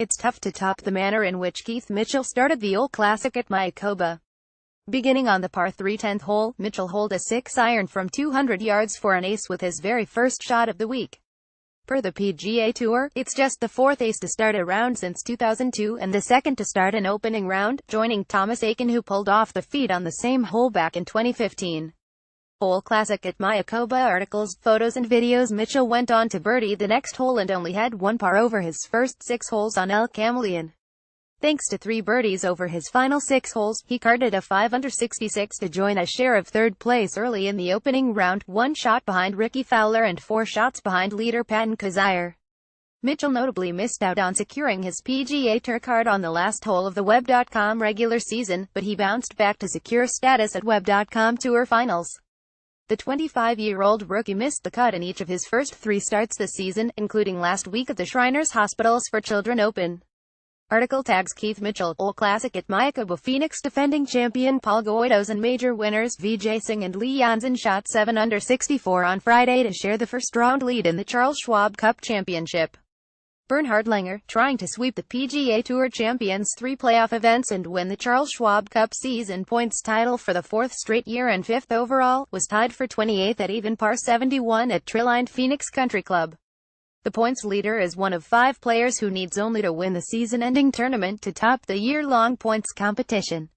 It's tough to top the manner in which Keith Mitchell started the OHL Classic at Mayakoba. Beginning on the par 3 10th hole, Mitchell holed a 6-iron from 200 yards for an ace with his very first shot of the week. Per the PGA Tour, it's just the fourth ace to start a round since 2002 and the second to start an opening round, joining Thomas Aiken who pulled off the feat on the same hole back in 2015. OHL Classic at Mayakoba articles, photos and videos. Mitchell went on to birdie the next hole and only had one par over his first 6 holes on El Camaleon. Thanks to 3 birdies over his final 6 holes, he carded a 5 under 66 to join a share of third place early in the opening round, 1 shot behind Rickie Fowler and 4 shots behind leader Patton Kizzire. Mitchell notably missed out on securing his PGA Tour card on the last hole of the Web.com regular season, but he bounced back to secure status at Web.com Tour Finals. The 25-year-old rookie missed the cut in each of his first 3 starts this season, including last week at the Shriners Hospitals for Children Open. Article tags Keith Mitchell, OHL Classic at Mayakoba. Phoenix defending champion Paul Goydos and major winners Vijay Singh and Lee Janzen shot 7 under 64 on Friday to share the first-round lead in the Charles Schwab Cup Championship. Bernhard Langer, trying to sweep the PGA Tour Champions' 3 playoff events and win the Charles Schwab Cup season points title for the 4th straight year and 5th overall, was tied for 28th at even par 71 at tree-lined Phoenix Country Club. The points leader is one of 5 players who needs only to win the season-ending tournament to top the year-long points competition.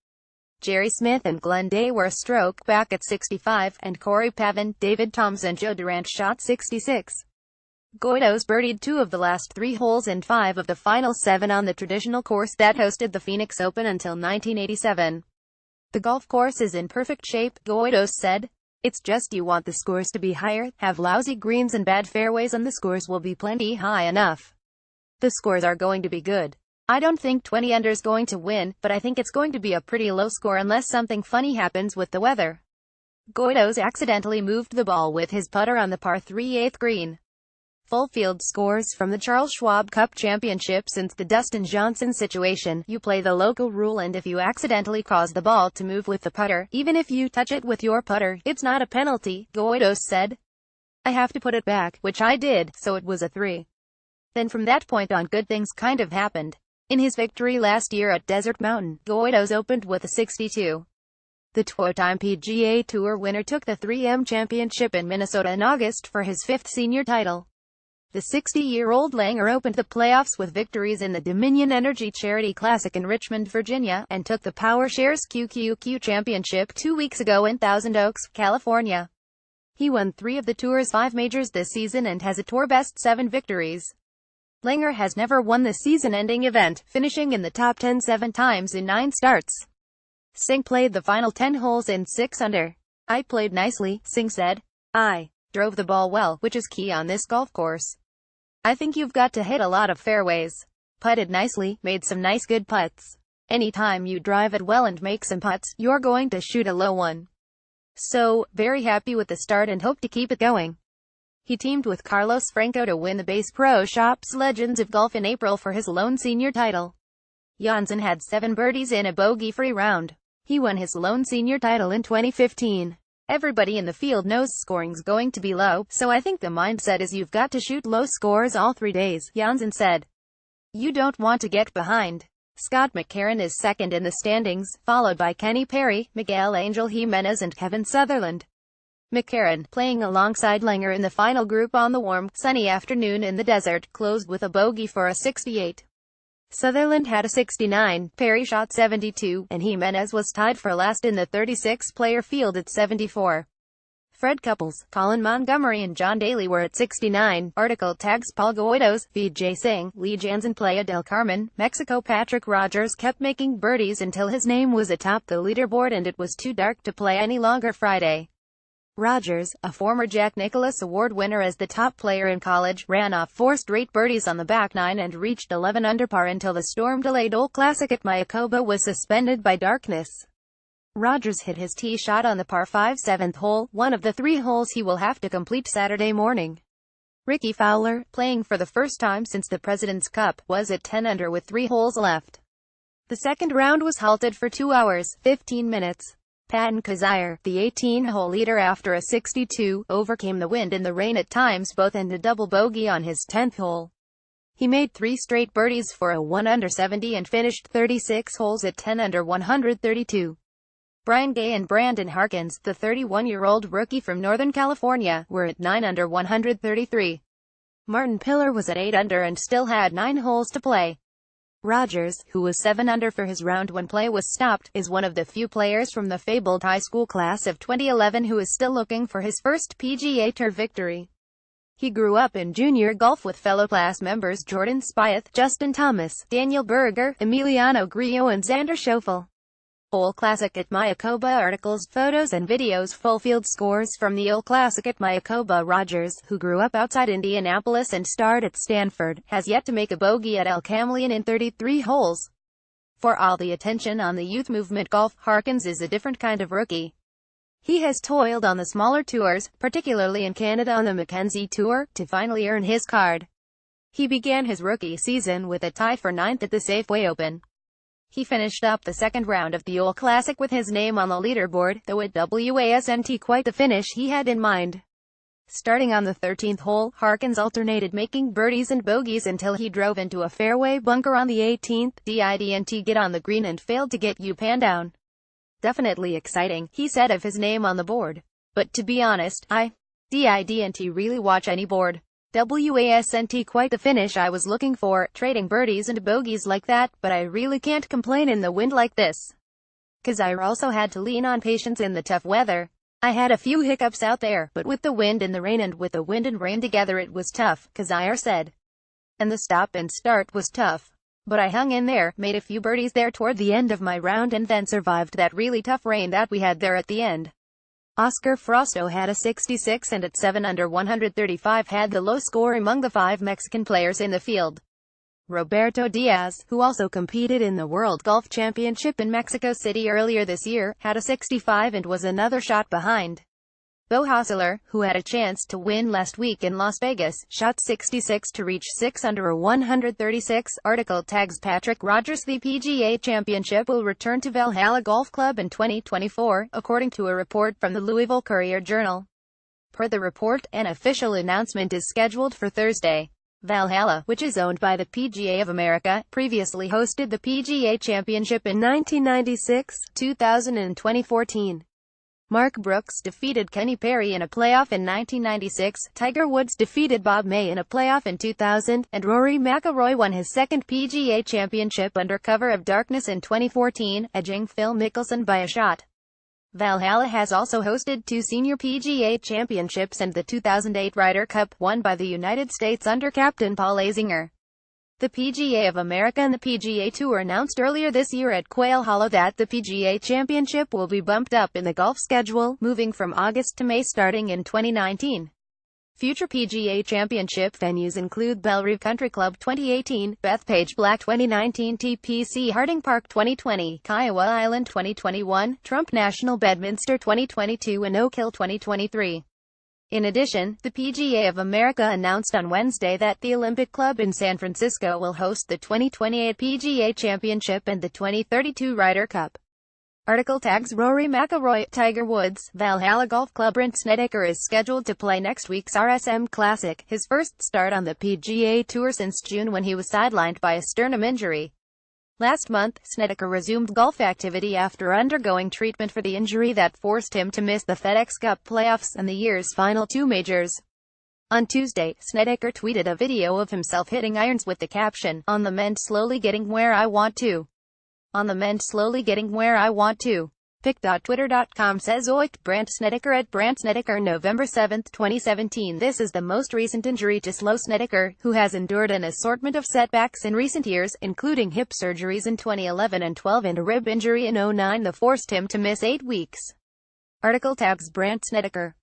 Jerry Smith and Glenn Day were a stroke back at 65, and Corey Pavin, David Toms and Joe Durant shot 66. Goydos birdied 2 of the last 3 holes and 5 of the final 7 on the traditional course that hosted the Phoenix Open until 1987. The golf course is in perfect shape, Goydos said. It's just you want the scores to be higher, have lousy greens and bad fairways and the scores will be plenty high enough. The scores are going to be good. I don't think 20 under's going to win, but I think it's going to be a pretty low score unless something funny happens with the weather. Goydos accidentally moved the ball with his putter on the par 3 8th green. Full field scores from the Charles Schwab Cup Championship. Since the Dustin Johnson situation, you play the local rule and if you accidentally cause the ball to move with the putter, even if you touch it with your putter, it's not a penalty, Goydos said. I have to put it back, which I did, so it was a 3. Then from that point on good things kind of happened. In his victory last year at Desert Mountain, Goydos opened with a 62. The 2-time PGA Tour winner took the 3M Championship in Minnesota in August for his 5th senior title. The 60-year-old Langer opened the playoffs with victories in the Dominion Energy Charity Classic in Richmond, Virginia, and took the PowerShares QQQ Championship 2 weeks ago in Thousand Oaks, California. He won 3 of the Tour's 5 majors this season and has a tour-best 7 victories. Langer has never won the season-ending event, finishing in the top 10 7 times in 9 starts. Singh played the final 10 holes in 6 under. I played nicely, Singh said. I drove the ball well, which is key on this golf course. I think you've got to hit a lot of fairways. Putted nicely, made some nice good putts. Anytime you drive it well and make some putts, you're going to shoot a low one. So, very happy with the start and hope to keep it going. He teamed with Carlos Franco to win the Bass Pro Shops Legends of Golf in April for his lone senior title. Janzen had 7 birdies in a bogey-free round. He won his lone senior title in 2015. Everybody in the field knows scoring's going to be low, so I think the mindset is you've got to shoot low scores all 3 days, Janzen said. You don't want to get behind. Scott McCarron is second in the standings, followed by Kenny Perry, Miguel Angel Jimenez and Kevin Sutherland. McCarron, playing alongside Langer in the final group on the warm, sunny afternoon in the desert, closed with a bogey for a 68. Sutherland had a 69, Perry shot 72, and Jimenez was tied for last in the 36-player field at 74. Fred Couples, Colin Montgomery and John Daly were at 69. Article tags Paul Goydos, Vijay Singh, Lee Janzen. Playa del Carmen, Mexico. Patrick Rogers kept making birdies until his name was atop the leaderboard and it was too dark to play any longer Friday. Rogers, a former Jack Nicklaus Award winner as the top player in college, ran off 4 straight birdies on the back 9 and reached 11 under par until the storm-delayed OHL Classic at Mayakoba was suspended by darkness. Rogers hit his tee shot on the par 5 7th hole, one of the 3 holes he will have to complete Saturday morning. Rickie Fowler, playing for the first time since the President's Cup, was at 10 under with 3 holes left. The second round was halted for 2 hours, 15 minutes. Patton Kizzire, the 18-hole leader after a 62, overcame the wind and the rain at times both and a double bogey on his 10th hole. He made 3 straight birdies for a 1 under 70 and finished 36 holes at 10 under 132. Brian Gay and Brandon Harkins, the 31-year-old rookie from Northern California, were at 9 under 133. Martin Pillar was at 8 under and still had 9 holes to play. Rogers, who was 7 under for his round when play was stopped, is one of the few players from the fabled high school class of 2011 who is still looking for his first PGA Tour victory. He grew up in junior golf with fellow class members Jordan Spieth, Justin Thomas, Daniel Berger, Emiliano Grillo and Xander Schauffele. OHL Classic at Mayakoba articles, photos and videos. Full field scores from the OHL Classic at Mayakoba. Rogers, who grew up outside Indianapolis and starred at Stanford, has yet to make a bogey at El Camleon in 33 holes. For all the attention on the youth movement golf, Harkins is a different kind of rookie. He has toiled on the smaller tours, particularly in Canada on the Mackenzie Tour, to finally earn his card. He began his rookie season with a tie for 9th at the Safeway Open. He finished up the second round of the OHL Classic with his name on the leaderboard, though it wasn't quite the finish he had in mind. Starting on the 13th hole, Harkins alternated making birdies and bogeys until he drove into a fairway bunker on the 18th. Didn't get on the green and failed to get pan down. Definitely exciting, he said of his name on the board. But to be honest, I didn't really watch any board. Wasn't quite the finish I was looking for, trading birdies and bogeys like that, but I really can't complain in the wind like this. 'Cause I also had to lean on patience in the tough weather. I had a few hiccups out there, but with the wind and the rain and with the wind and rain together it was tough, 'cause I said. And the stop and start was tough. But I hung in there, made a few birdies there toward the end of my round and then survived that really tough rain that we had there at the end. Oscar Frosto had a 66 and at 7 under 135 had the low score among the 5 Mexican players in the field. Roberto Diaz, who also competed in the World Golf Championship in Mexico City earlier this year, had a 65 and was another shot behind. Beau Hossler, who had a chance to win last week in Las Vegas, shot 66 to reach 6 under 136. Article tags Patrick Rogers. The PGA Championship will return to Valhalla Golf Club in 2024, according to a report from the Louisville Courier-Journal. Per the report, an official announcement is scheduled for Thursday. Valhalla, which is owned by the PGA of America, previously hosted the PGA Championship in 1996, 2000 and 2014. Mark Brooks defeated Kenny Perry in a playoff in 1996, Tiger Woods defeated Bob May in a playoff in 2000, and Rory McIlroy won his second PGA Championship under cover of darkness in 2014, edging Phil Mickelson by a shot. Valhalla has also hosted 2 senior PGA Championships and the 2008 Ryder Cup, won by the United States under captain Paul Azinger. The PGA of America and the PGA Tour announced earlier this year at Quail Hollow that the PGA Championship will be bumped up in the golf schedule, moving from August to May starting in 2019. Future PGA Championship venues include Bellerive Country Club 2018, Bethpage Black 2019, TPC Harding Park 2020, Kiowa Island 2021, Trump National Bedminster 2022 and Oak Hill 2023. In addition, the PGA of America announced on Wednesday that the Olympic Club in San Francisco will host the 2028 PGA Championship and the 2032 Ryder Cup. Article tags Rory McIlroy, Tiger Woods. Valhalla Golf Club. Brent Snedeker is scheduled to play next week's RSM Classic, his first start on the PGA Tour since June when he was sidelined by a sternum injury. Last month, Snedeker resumed golf activity after undergoing treatment for the injury that forced him to miss the FedEx Cup playoffs and the year's final 2 majors. On Tuesday, Snedeker tweeted a video of himself hitting irons with the caption, "On the mend, slowly getting where I want to. On the mend, slowly getting where I want to." Pic.twitter.com says Oit Brant Snedeker at Brant Snedeker November 7, 2017. This is the most recent injury to Slow Snedeker, who has endured an assortment of setbacks in recent years, including hip surgeries in 2011 and 12 and a rib injury in 2009 that forced him to miss 8 weeks. Article tags Brant Snedeker.